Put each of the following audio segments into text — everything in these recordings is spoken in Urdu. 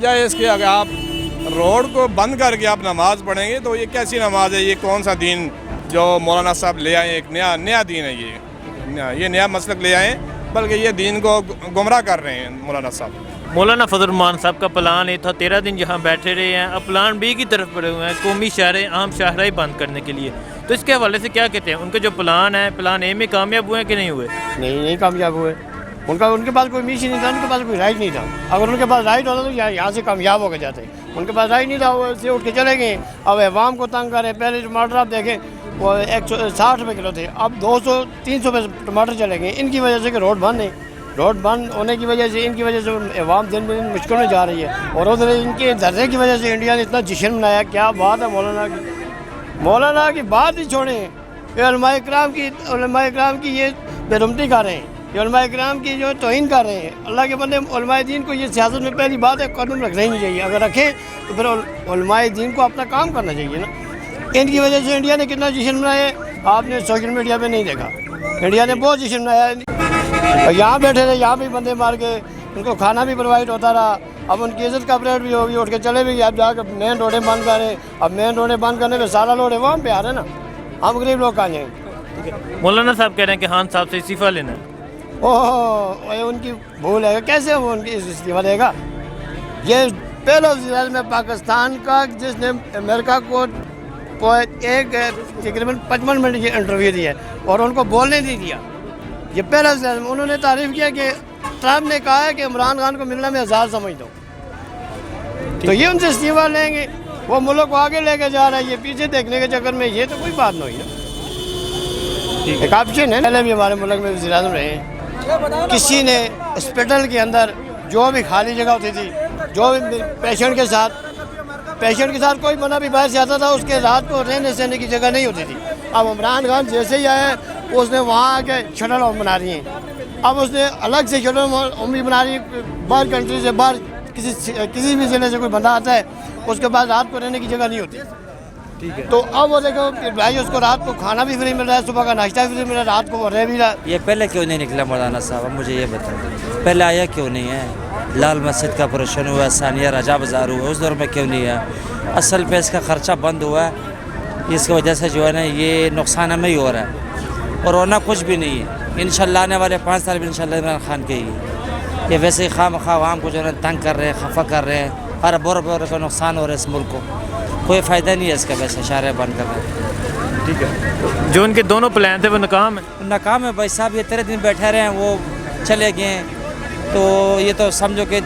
جائے اس کے اگر آپ روڈ کو بند کر کے آپ نماز پڑھیں گے تو یہ کیسی نماز ہے؟ یہ کون سا دین جو مولانا صاحب لے آئے؟ ایک نیا دین ہے یہ نیا مسلک لے آئے، بلکہ یہ دین کو گمراہ کر رہے ہیں مولانا صاحب۔ مولانا فضل الرحمان صاحب کا پلان یہ تھا 13 دن جہاں بیٹھے رہے ہیں، اب پلان بی کی طرف بڑھے ہوئے ہیں قومی شاہراہیں عام شاہراہیں بند کرنے کے لیے، تو اس کے حوالے سے کیا کہتے ہیں؟ ان کے جو پلان ہے، پلان اے میں کامیاب ہوئے ہیں کہ نہیں ہوئے؟ نہیں کامیاب ہوئے۔ ان کے پاس کوئی میشن نہیں تھا، ان کے پاس کوئی رائٹ نہیں تھا۔ اگر ان کے پاس رائٹ ہوتا تو یہاں سے کامیاب ہو کے جاتے۔ ان کے پاس رائٹ نہیں تھا، وہ سے اٹھ کے چلے گئے۔ اب عوام کو تنگ کرے۔ پہلے ٹماٹر آپ دیکھیں وہ 160 روپے کلو تھے، اب 200-300 روپے ٹماٹر چلے گئے، ان کی وجہ سے کہ روڈ بند ہے۔ روڈ بند ہونے کی وجہ سے ان کی وجہ سے عوام دن بہ دن مشکل میں جا رہی ہے، اور ادھر ان کے دھرنے کی وجہ سے انڈیا نے اتنا جشن منایا۔ کیا بات ہے مولانا کی بات ہی چھوڑیں۔ یہ علماء اکرام کی یہ بےرحمتی کر رہے ہیں، یہ علماء اکرام کی جو توہین کر رہے ہیں۔ اللہ کے بندے علماء دین کو یہ سیاست میں پہلی بات ہے قانون رکھنا ہی نہیں چاہیے، اگر رکھیں تو پھر علماء دین کو اپنا کام کرنا چاہیے نا۔ ان کی وجہ سے انڈیا نے کتنا جشن منایا ہے، آپ نے سوشل میڈیا پہ نہیں دیکھا۔ انڈیا نے بہت جشن منایا ہے، یہاں بیٹھے تھے، یہاں بھی بندے مار کے ان کو کھانا بھی پرووائڈ ہوتا رہا، اب ان کی عزت کا پریڈ بھی ہوگی، اٹھ کے چلے بھی گئے۔ اب جا کے مین روڈیں بند کر رہے ہیں، اب مین روڈیں بند کرنے پہ سارا لوڈ وہاں پہ آ رہے ہیں نا، ہم غریب لوگ کہاں جائیں؟ مولانا صاحب کہہ رہے ہیں کہ خان صاحب سے استعفیٰ لینا ہے۔ ان کی بھول ہے، کیسے وہ ان کی استعفیٰ دے گا؟ یہ پہلا وزیر اعظم ہے پاکستان کا جس نے امریکہ کو ایک تقریباً 55 منٹ کی انٹرویو دی ہے اور ان کو بولنے نہیں دیا۔ یہ پہلا وزیر اعظم، انہوں نے تعریف کیا کہ ٹرمپ نے کہا ہے کہ عمران خان کو ملنا میں 1000 سمجھ دو، تو یہ ان سے استعفیٰ لیں گے؟ وہ ملک کو آگے لے کے جا رہا ہے، یہ پیچھے دیکھنے کے چکر میں یہ تو کوئی بات نہیں ہے۔ ایک آپشن ہے، پہلے بھی ہمارے ملک میں وزیر اعظم رہے ہیں، کسی نے اسپیٹل کے اندر جو بھی خالی جگہ ہوتی تھی، جو بھی پیشنٹ کے ساتھ کوئی بندہ بھی باہر سے آتا تھا، اس کے رات کو رہنے سہنے کی جگہ نہیں ہوتی تھی۔ اب عمران خان جیسے ہی آیا اس نے وہاں آ کے شٹل ہوم بنا رہی ہیں، اب اس نے الگ سے شٹل ہوم بھی بنا رہی ہے، باہر کنٹری سے باہر کسی بھی ضلع سے کوئی بندہ آتا ہے اس کے بعد رات کو رہنے کی جگہ نہیں ہوتی۔ ٹھیک ہے، تو اب وہ دیکھو بھائی، اس کو رات کو کھانا بھی فری مل رہا ہے، صبح کا ناشتہ بھی فری مل رہا ہے، رات کو وہ رہ بھی رہا ہے۔ یہ پہلے کیوں نہیں نکلا مولانا صاحب؟ اب مجھے یہ بتائیں، پہلے آیا کیوں نہیں ہے؟ لال مسجد کا آپریشن ہوا، ثانیہ رجا بازار ہوا، اس دور میں کیوں نہیں ہے؟ اصل پہ اس کا خرچہ بند ہوا ہے، اس کی وجہ سے جو ہے نا یہ نقصان ہمیں ہی ہو رہا ہے، اور ورنہ کچھ بھی نہیں ہے۔ انشاءاللہ آنے والے 5 سال میں انشاءاللہ عمران خان کے ہی یہ ویسے ہی خواہ مخواہ عوام کو جو ہے تنگ کر رہے ہیں، خفا کر رہے ہیں، ہر بور کا نقصان ہو رہا ہے اس ملک کو، کوئی فائدہ نہیں ہے اس کا ویسے شارع بند کر رہے ہیں۔ ٹھیک ہے، جو ان کے دونوں پلان تھے وہ ناکام ہے بھائی صاحب، یہ 13 دن بیٹھے رہے ہیں، وہ چلے گئے ہیں، تو یہ تو سمجھو کہ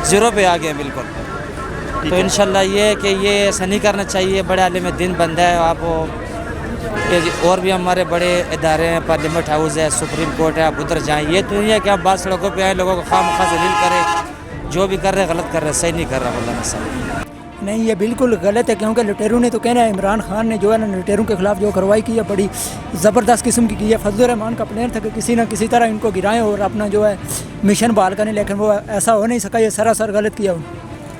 زیرو پہ آ گئے ہیں بالکل۔ تو انشاءاللہ یہ ہے کہ یہ ایسا نہیں کرنا چاہیے، بڑے عالم دین بندہ ہے آپ، اور بھی ہمارے بڑے ادارے ہیں، پارلیمنٹ ہاؤس ہے، سپریم کورٹ ہے، آپ ادھر جائیں۔ یہ تو نہیں ہے کہ آپ بعض سڑکوں پہ آئیں لوگوں کو خواہ مخواہ ذلیل کریں، جو بھی کر رہے غلط کر رہے، صحیح نہیں کر رہا مولانا صاحب۔ نہیں، یہ بالکل غلط ہے، کیونکہ لٹیروں نے تو کہنا ہے عمران خان نے جو ہے نا لٹیروں کے خلاف جو کارروائی کی ہے بڑی زبردست قسم کی ہے۔ فضل الرحمان کا پلان تھا کہ کسی نہ کسی طرح ان کو گرائیں اور اپنا جو ہے مشن بحال کریں، لیکن وہ ایسا ہو نہیں سکا، یہ سراسر غلط کیا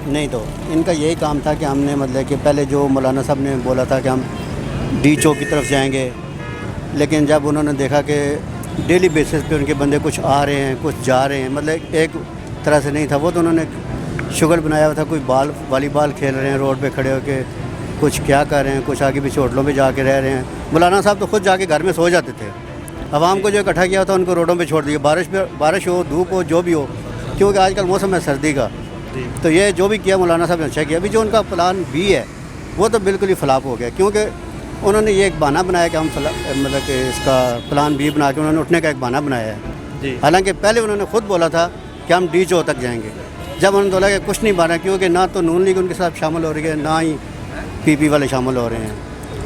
نہیں۔ تو ان کا یہی کام تھا کہ ہم نے مطلب کہ پہلے جو مولانا صاحب نے بولا تھا کہ ہم ڈی چو کی طرف جائیں گے، لیکن جب انہوں نے دیکھا کہ ڈیلی بیسس پہ ان کے بندے کچھ آ رہے ہیں کچھ جا رہے ہیں، مطلب ایک طرح سے نہیں تھا وہ، تو انہوں نے شغل بنایا ہوا تھا، کوئی والی بال کھیل رہے ہیں روڈ پہ کھڑے ہو کے، کچھ کیا کر رہے ہیں، کچھ آگے پیچھے ہوٹلوں پہ جا کے رہ رہے ہیں۔ مولانا صاحب تو خود جا کے گھر میں سو جاتے تھے، عوام کو جو اکٹھا کیا تھا ان کو روڈوں پہ چھوڑ دیا، بارش ہو دھوپ ہو جو بھی ہو، کیونکہ آج کل موسم ہے سردی کا، تو یہ جو بھی کیا مولانا صاحب نے اچھا کیا۔ ابھی جو ان کا پلان بھی ہے وہ تو بالکل ہی فلاپ ہو گیا، کیونکہ انہوں نے یہ ایک بہانہ بنایا کہ ہم مطلب کہ اس کا پلان بھی بنا کے انہوں نے اٹھنے کا ایک بہانہ بنایا ہے، حالانکہ پہلے انہوں نے خود بولا تھا کہ ہم ڈی چو تک جائیں گے۔ جب انہوں نے بولا کہ کچھ نہیں بنا، کیونکہ نہ تو نون لیگ ان کے ساتھ شامل ہو رہی ہے، نہ ہی پی پی والے شامل ہو رہے ہیں،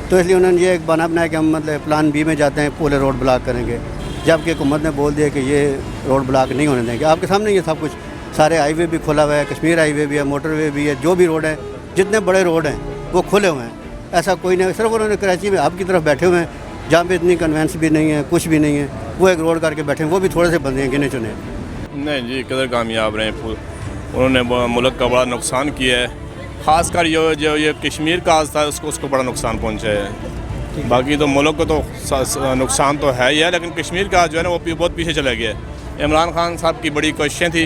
تو اس لیے انہوں نے یہ ایک بہانہ بنایا کہ ہم مطلب پلان بی میں جاتے ہیں، پورے روڈ بلاک کریں گے، جبکہ حکومت نے بول دیا کہ یہ روڈ بلاک نہیں ہونے دیں گے۔ آپ کے سامنے یہ سب کچھ سارے ہائی وے بھی کھلا ہوا ہے، کشمیر ہائی وے بھی ہے، موٹر وے بھی ہے، جو بھی روڈ ہیں جتنے بڑے روڈ ہیں وہ کھلے ہوئے ہیں، ایسا کوئی نہیں۔ صرف انہوں نے کراچی میں ہب کی طرف بیٹھے ہوئے ہیں جہاں پہ اتنی کنوینس بھی نہیں ہے، کچھ بھی نہیں ہے، وہ ایک روڈ کر کے بیٹھے ہیں، وہ بھی تھوڑے سے بندے ہیں گنے چنے۔ نہیں جی، کدھر کامیاب رہے ہیں، انہوں نے ملک کا بڑا نقصان کیا ہے، خاص کر جو یہ کشمیر کا تھا اس کو بڑا نقصان پہنچا ہے۔ باقی تو ملک کو تو نقصان تو ہے ہی ہے، لیکن کشمیر کا جو ہے نا وہ بہت پیچھے چلا گیا ہے۔ عمران خان صاحب کی بڑی کوششیں تھی،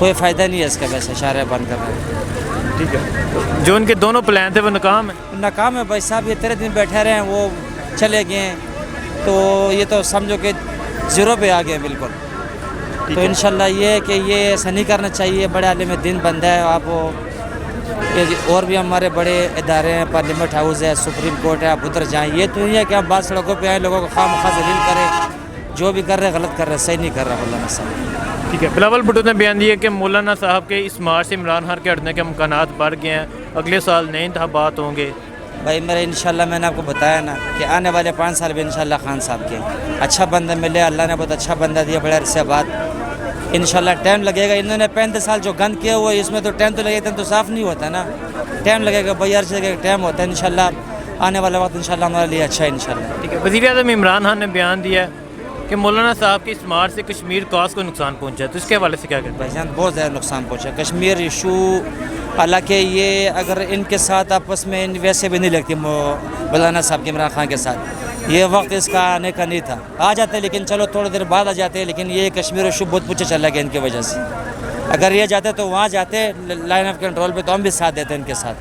کوئی فائدہ نہیں ہے اس کا ویسے شاہراہ بند کرنا. ٹھیک ہے. جو ان کے دونوں پلان تھے وہ ناکام ہیں. ناکام ہے بھائی صاحب, یہ 13 دن بیٹھے رہے ہیں, وہ چلے گئے ہیں, تو یہ تو سمجھو کہ زیرو پہ آ گئے ہیں بالکل. تو انشاءاللہ یہ ہے کہ یہ ایسا نہیں کرنا چاہیے. بڑے عالم دین بندہ ہے آپ, اور بھی ہمارے بڑے ادارے ہیں, پارلیمنٹ ہاؤس ہے, سپریم کورٹ ہے, آپ ادھر جائیں. یہ تو نہیں ہے کہ ہم بعض سڑکوں پہ آئیں لوگوں کو خواہ مخواہ ذلیل کریں. جو بھی کر رہے غلط کر رہے, صحیح نہیں کر رہا مولانا صاحب. ٹھیک ہے. بلاول بھٹو نے بیان دیا کہ مولانا صاحب کے اس مارچ سے عمران خان کے ہٹنے کے امکانات بڑھ گئے ہیں, اگلے سال نئے انتخابات ہوں گے. بھائی میرے انشاءاللہ میں نے آپ کو بتایا نا کہ آنے والے 5 سال بھی انشاءاللہ خان صاحب کے اچھا بندہ ملے. اللہ نے بہت اچھا بندہ دیا بڑے عرصے بعد. انشاءاللہ ٹائم لگے گا. انہوں نے 35 سال جو گند کیا ہوا ہے اس میں تو ٹائم تو لگے گا, تو صاف نہیں ہوتا نا. ٹائم لگے گا بھائی, ہر چیز کا ٹائم ہوتا ہے. انشاءاللہ آنے والا وقت انشاءاللہ ہمارے لیے اچھا ہے انشاءاللہ. ٹھیک ہے. وزیر اعظم عمران خان نے بیان دیا کہ مولانا صاحب کی اس مارچ سے کشمیر کاز کو نقصان پہنچا ہے, تو اس کے حوالے سے کیا کہتے ہیں؟ بھائی جان بہت زیادہ نقصان پہنچا کشمیر ایشو. حالانکہ یہ اگر ان کے ساتھ آپس میں ویسے بھی نہیں لگتی مولانا صاحب کے عمران خان کے ساتھ, یہ وقت اس کا آنے کا نہیں تھا. آ جاتے لیکن چلو تھوڑی دیر بعد آ جاتے, لیکن یہ کشمیر ایشو بہت پیچھے چلا گیا ان کی وجہ سے. اگر یہ جاتے تو وہاں جاتے لائن آف کنٹرول پہ, تو ہم بھی ساتھ دیتے ان کے ساتھ.